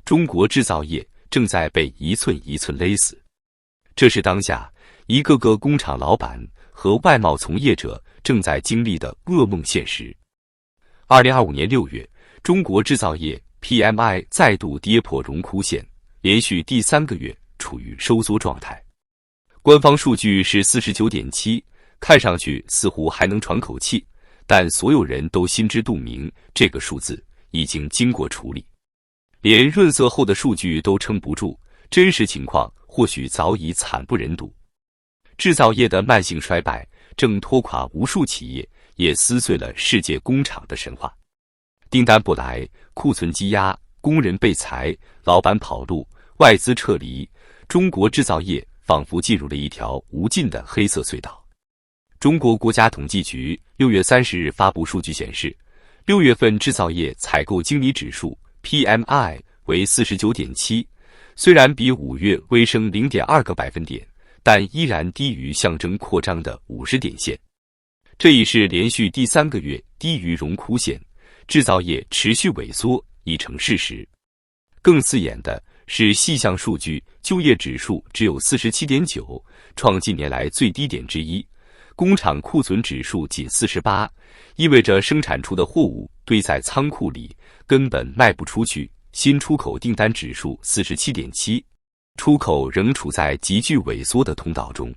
中国制造业正在被一寸一寸勒死。这是当下一个个工厂老板和外贸从业者正在经历的噩梦现实。2025年6月，中国制造业 PMI 再度跌破荣枯线，连续第3个月处于收缩状态。官方数据是 49.7， 看上去似乎还能喘口气，但所有人都心知肚明，这个数字已经经过处理。连润色后的数据都撑不住，真实情况或许早已惨不忍睹。制造业的慢性衰败正拖垮无数企业，也撕碎了世界工厂的神话。订单不来，库存积压，工人被裁，老板跑路，外资撤离，中国制造业仿佛进入了一条无尽的黑色隧道。中国国家统计局6月30日发布数据显示，6月份制造业采购经理指数 PMI 为 49.7， 虽然比5月微升 0.2 个百分点，但依然低于象征扩张的50点线。这已是连续第3个月低于荣枯线，制造业持续萎缩已成事实。更刺眼的是细项数据，就业指数只有 47.9， 创近年来最低点之一。工厂库存指数仅48，意味着生产出的货物堆在仓库里，根本卖不出去。新出口订单指数 47.7， 出口仍处在急剧萎缩的通道中。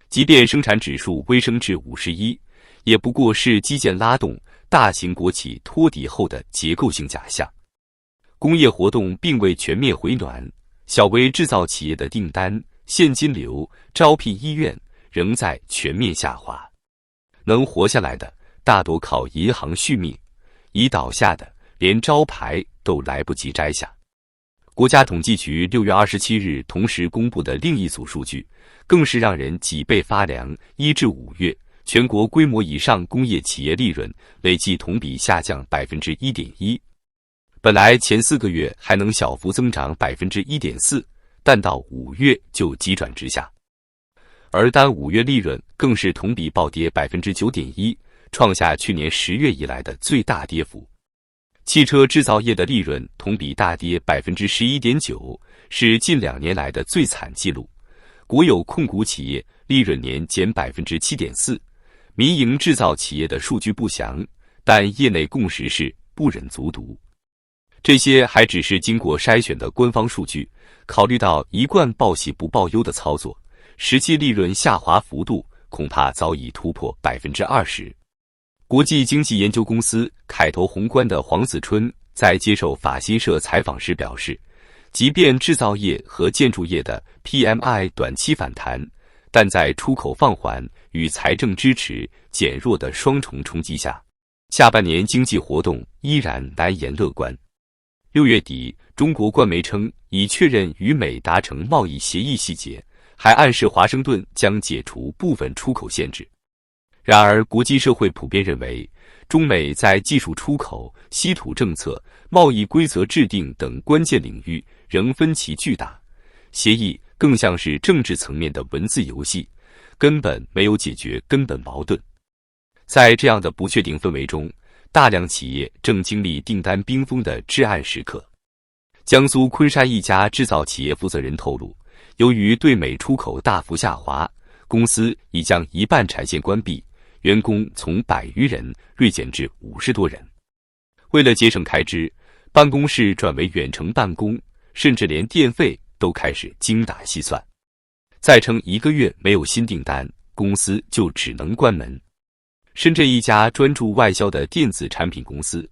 即便生产指数微升至51，也不过是基建拉动、大型国企托底后的结构性假象。工业活动并未全面回暖，小微制造企业的订单、现金流、招聘意愿仍在全面下滑。能活下来的大多靠银行续命，已倒下的连招牌都来不及摘下。国家统计局6月27日同时公布的另一组数据，更是让人脊背发凉。1至5月，全国规模以上工业企业利润累计同比下降 1.1%。本来前4个月还能小幅增长 1.4%， 但到5月就急转直下。而单5月利润更是同比暴跌 9.1%， 创下去年10月以来的最大跌幅。汽车制造业的利润同比大跌 11.9%， 是近2年来的最惨记录。国有控股企业利润年减 7.4%， 民营制造企业的数据不详，但业内共识是不忍卒读。这些还只是经过筛选的官方数据，考虑到一贯报喜不报忧的操作，实际利润下滑幅度恐怕早已突破 20%。国际经济研究公司凯投宏观的黄子春在接受法新社采访时表示，即便制造业和建筑业的 PMI 短期反弹，但在出口放缓与财政支持减弱的双重冲击下，下半年经济活动依然难言乐观。6月底，中国官媒称已确认与美达成贸易协议细节，还暗示华盛顿将解除部分出口限制。然而，国际社会普遍认为，中美在技术出口、稀土政策、贸易规则制定等关键领域仍分歧巨大，协议更像是政治层面的文字游戏，根本没有解决根本矛盾。在这样的不确定氛围中，大量企业正经历订单冰封的至暗时刻。江苏昆山一家制造企业负责人透露，由于对美出口大幅下滑，公司已将一半产线关闭，员工从100余人锐减至50多人。为了节省开支，办公室转为远程办公，甚至连电费都开始精打细算。再撑1个月没有新订单，公司就只能关门。深圳一家专注外销的电子产品公司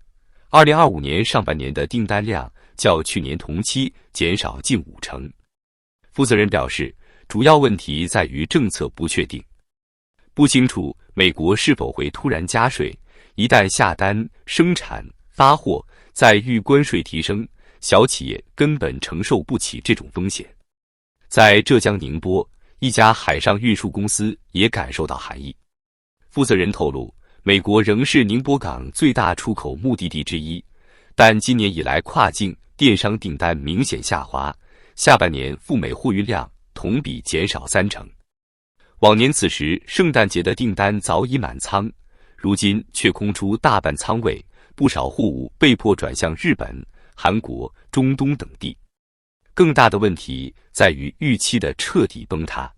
，2025年上半年的订单量较去年同期减少近50%。负责人表示，主要问题在于政策不确定，不清楚美国是否会突然加税，一旦下单、生产、发货，再遇关税提升，小企业根本承受不起这种风险。在浙江宁波，一家海上运输公司也感受到寒意。负责人透露，美国仍是宁波港最大出口目的地之一，但今年以来跨境电商订单明显下滑，下半年赴美货运量同比减少30%。往年此时圣诞节的订单早已满仓，如今却空出大半仓位，不少货物被迫转向日本、韩国、中东等地。更大的问题在于预期的彻底崩塌，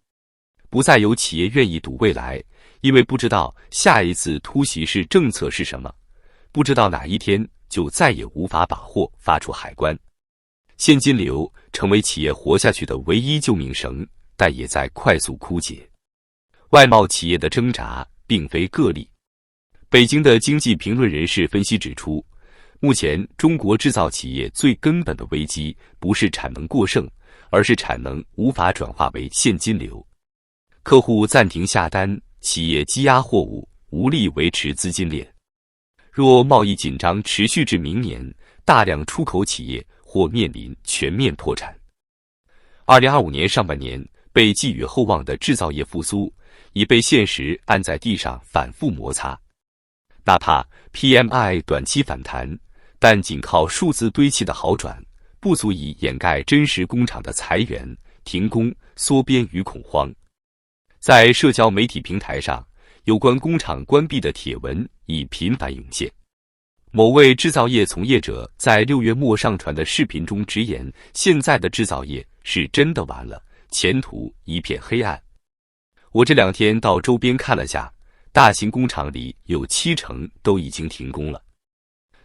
不再有企业愿意赌未来，因为不知道下一次突袭式政策是什么，不知道哪一天就再也无法把货发出海关。现金流成为企业活下去的唯一救命绳，但也在快速枯竭。外贸企业的挣扎并非个例。北京的经济评论人士分析指出，目前中国制造企业最根本的危机不是产能过剩，而是产能无法转化为现金流。客户暂停下单，企业积压货物，无力维持资金链。若贸易紧张持续至明年，大量出口企业或面临全面破产。2025年上半年被寄予厚望的制造业复苏，已被现实按在地上反复摩擦。哪怕 PMI 短期反弹，但仅靠数字堆砌的好转，不足以掩盖真实工厂的裁员、停工、缩编与恐慌。在社交媒体平台上，有关工厂关闭的帖文已频繁涌现。某位制造业从业者在6月末上传的视频中直言，现在的制造业是真的完了，前途一片黑暗。我这2天到周边看了下，大型工厂里有70%都已经停工了。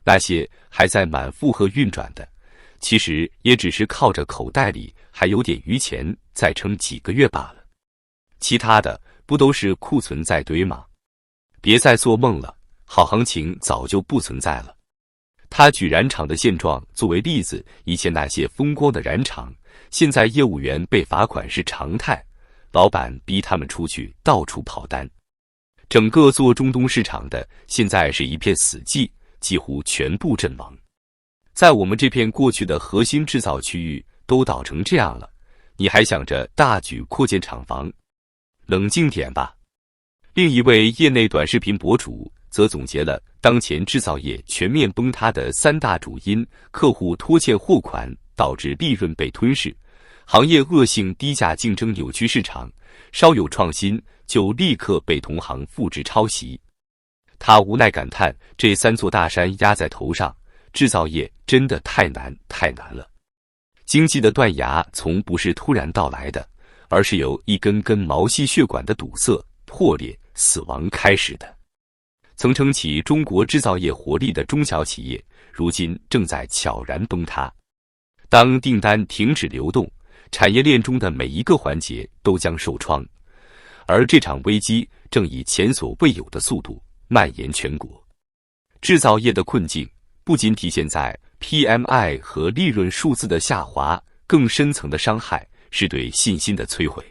那些还在满负荷运转的，其实也只是靠着口袋里还有点余钱再撑几个月罢了。其他的不都是库存在堆吗？别再做梦了，好行情早就不存在了。他举燃厂的现状作为例子，以前那些风光的燃厂，现在业务员被罚款是常态，老板逼他们出去到处跑单。整个做中东市场的现在是一片死寂，几乎全部阵亡。在我们这片过去的核心制造区域都倒成这样了，你还想着大举扩建厂房？冷静点吧。另一位业内短视频博主则总结了当前制造业全面崩塌的3大主因：客户拖欠货款导致利润被吞噬，行业恶性低价竞争扭曲市场，稍有创新就立刻被同行复制抄袭。他无奈感叹，这3座大山压在头上，制造业真的太难太难了。经济的断崖从不是突然到来的，而是由一根根毛细血管的堵塞、破裂、死亡开始的。曾撑起中国制造业活力的中小企业，如今正在悄然崩塌。当订单停止流动，产业链中的每一个环节都将受创，而这场危机正以前所未有的速度蔓延全国。制造业的困境不仅体现在 PMI 和利润数字的下滑，更深层的伤害是对信心的摧毁。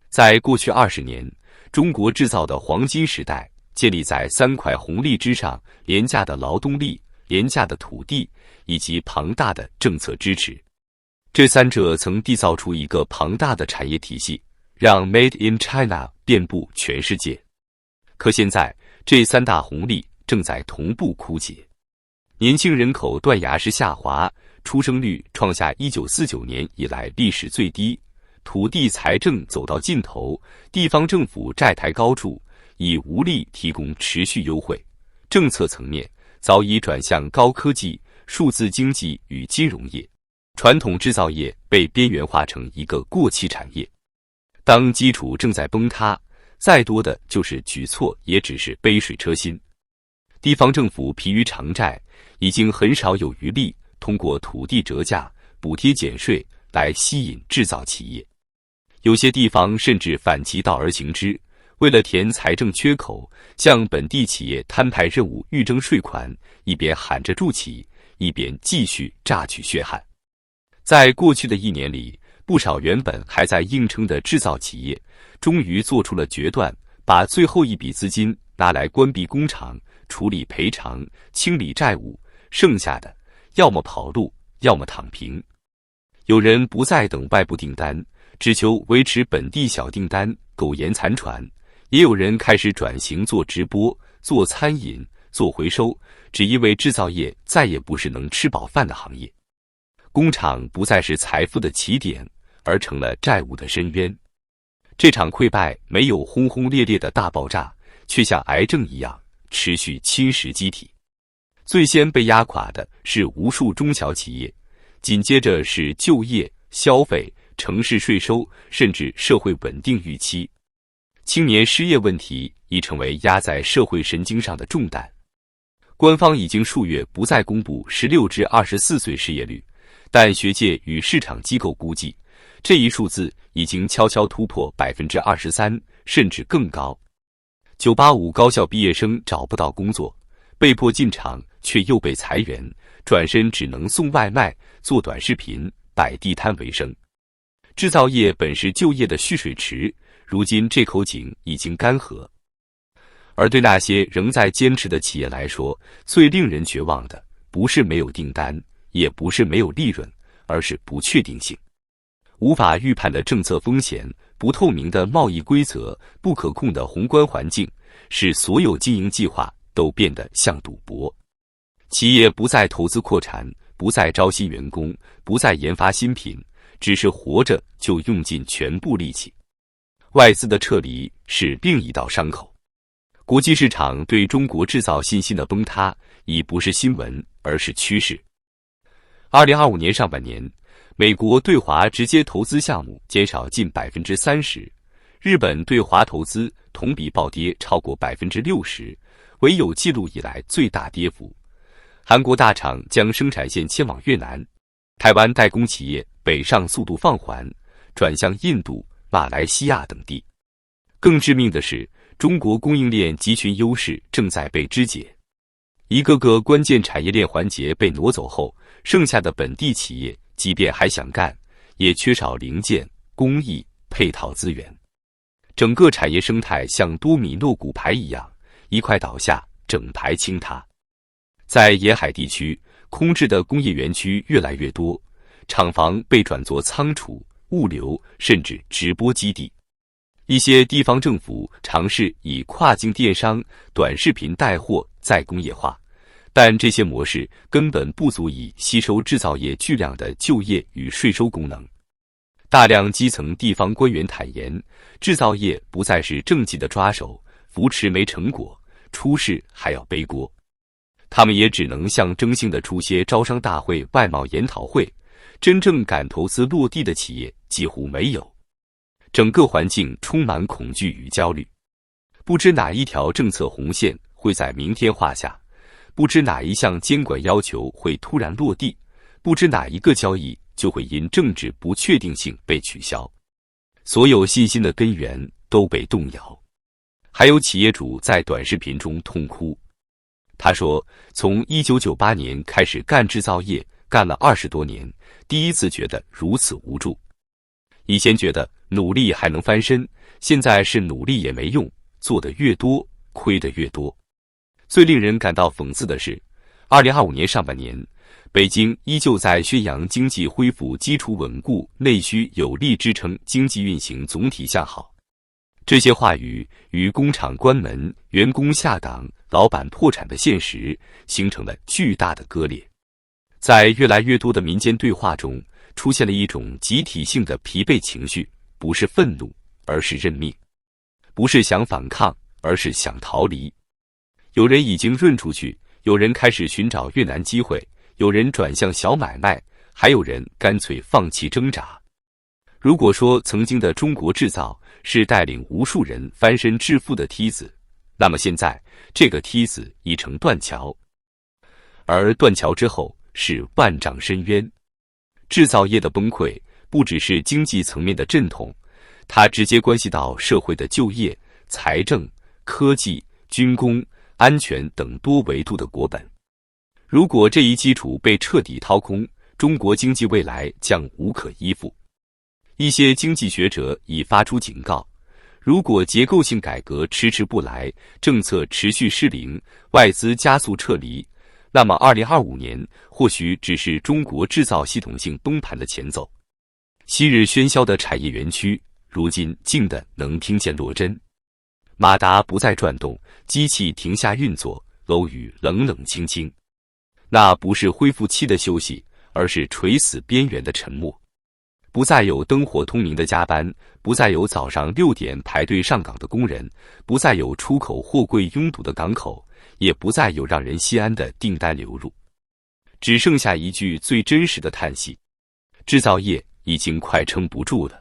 在过去20年，中国制造的黄金时代建立在3块红利之上：廉价的劳动力、廉价的土地以及庞大的政策支持。这3者曾缔造出一个庞大的产业体系，让 Made in China 遍布全世界。可现在，这3大红利正在同步枯竭。年轻人口断崖式下滑，出生率创下1949年以来历史最低，土地财政走到尽头，地方政府债台高筑，已无力提供持续优惠。政策层面早已转向高科技、数字经济与金融业，传统制造业被边缘化成一个过气产业。当基础正在崩塌，再多的就是举措也只是杯水车薪。地方政府疲于偿债，已经很少有余力通过土地折价、补贴减税来吸引制造企业。有些地方甚至反其道而行之，为了填财政缺口，向本地企业摊派任务预征税款，一边喊着助企，一边继续榨取血汗。在过去的1年里，不少原本还在硬撑的制造企业，终于做出了决断，把最后一笔资金拿来关闭工厂、处理赔偿、清理债务，剩下的要么跑路，要么躺平。有人不再等外部订单，只求维持本地小订单，苟延残喘；也有人开始转型做直播、做餐饮、做回收，只因为制造业再也不是能吃饱饭的行业。工厂不再是财富的起点，而成了债务的深渊。这场溃败没有轰轰烈烈的大爆炸，却像癌症一样持续侵蚀机体。最先被压垮的是无数中小企业，紧接着是就业、消费、城市税收，甚至社会稳定预期。青年失业问题已成为压在社会神经上的重担。官方已经数月不再公布16至24岁失业率，但学界与市场机构估计，这一数字已经悄悄突破23%，甚至更高。985高校毕业生找不到工作，被迫进厂却又被裁员，转身只能送外卖、做短视频、摆地摊为生。制造业本是就业的蓄水池，如今这口井已经干涸。而对那些仍在坚持的企业来说，最令人绝望的不是没有订单，也不是没有利润，而是不确定性。无法预判的政策风险、不透明的贸易规则、不可控的宏观环境，使所有经营计划都变得像赌博。企业不再投资扩产，不再招新员工，不再研发新品，只是活着就用尽全部力气。外资的撤离是另一道伤口。国际市场对中国制造信心的崩塌已不是新闻，而是趋势。2025年上半年，美国对华直接投资项目减少近30%，日本对华投资同比暴跌超过60%，为有记录以来最大跌幅。韩国大厂将生产线迁往越南，台湾代工企业北上速度放缓，转向印度、马来西亚等地。更致命的是，中国供应链集群优势正在被肢解，一个个关键产业链环节被挪走后，剩下的本地企业即便还想干，也缺少零件、工艺、配套资源。整个产业生态像多米诺骨牌一样，一块倒下，整排倾塌。在沿海地区，空置的工业园区越来越多，厂房被转作仓储、物流，甚至直播基地。一些地方政府尝试以跨境电商、短视频带货再工业化，但这些模式根本不足以吸收制造业巨量的就业与税收功能。大量基层地方官员坦言，制造业不再是政绩的抓手，扶持没成果，出事还要背锅。他们也只能象征性地出些招商大会、外贸研讨会，真正敢投资落地的企业几乎没有。整个环境充满恐惧与焦虑，不知哪一条政策红线会在明天画下，不知哪一项监管要求会突然落地，不知哪一个交易就会因政治不确定性被取消。所有信心的根源都被动摇。还有企业主在短视频中痛哭，他说，从1998年开始干制造业，干了20多年，第一次觉得如此无助。以前觉得努力还能翻身，现在是努力也没用，做得越多，亏得越多。最令人感到讽刺的是，2025年上半年，北京依旧在宣扬经济恢复基础稳固、内需有力支撑经济运行总体向好。这些话语与工厂关门、员工下岗、老板破产的现实形成了巨大的割裂。在越来越多的民间对话中，出现了一种集体性的疲惫情绪，不是愤怒，而是认命；不是想反抗，而是想逃离。有人已经润出去，有人开始寻找越南机会，有人转向小买卖，还有人干脆放弃挣扎。如果说曾经的中国制造是带领无数人翻身致富的梯子，那么现在这个梯子已成断桥，而断桥之后是万丈深渊。制造业的崩溃不只是经济层面的阵痛，它直接关系到社会的就业、财政、科技、军工、安全等多维度的国本。如果这一基础被彻底掏空，中国经济未来将无可依附。一些经济学者已发出警告，如果结构性改革迟迟不来，政策持续失灵，外资加速撤离，那么2025年或许只是中国制造系统性崩盘的前奏。昔日喧嚣的产业园区，如今静得能听见落针。马达不再转动，机器停下运作，楼宇冷冷清清。那不是恢复期的休息，而是垂死边缘的沉默。不再有灯火通明的加班，不再有早上6点排队上岗的工人，不再有出口货柜拥堵的港口，也不再有让人心安的订单流入，只剩下一句最真实的叹息：制造业已经快撑不住了。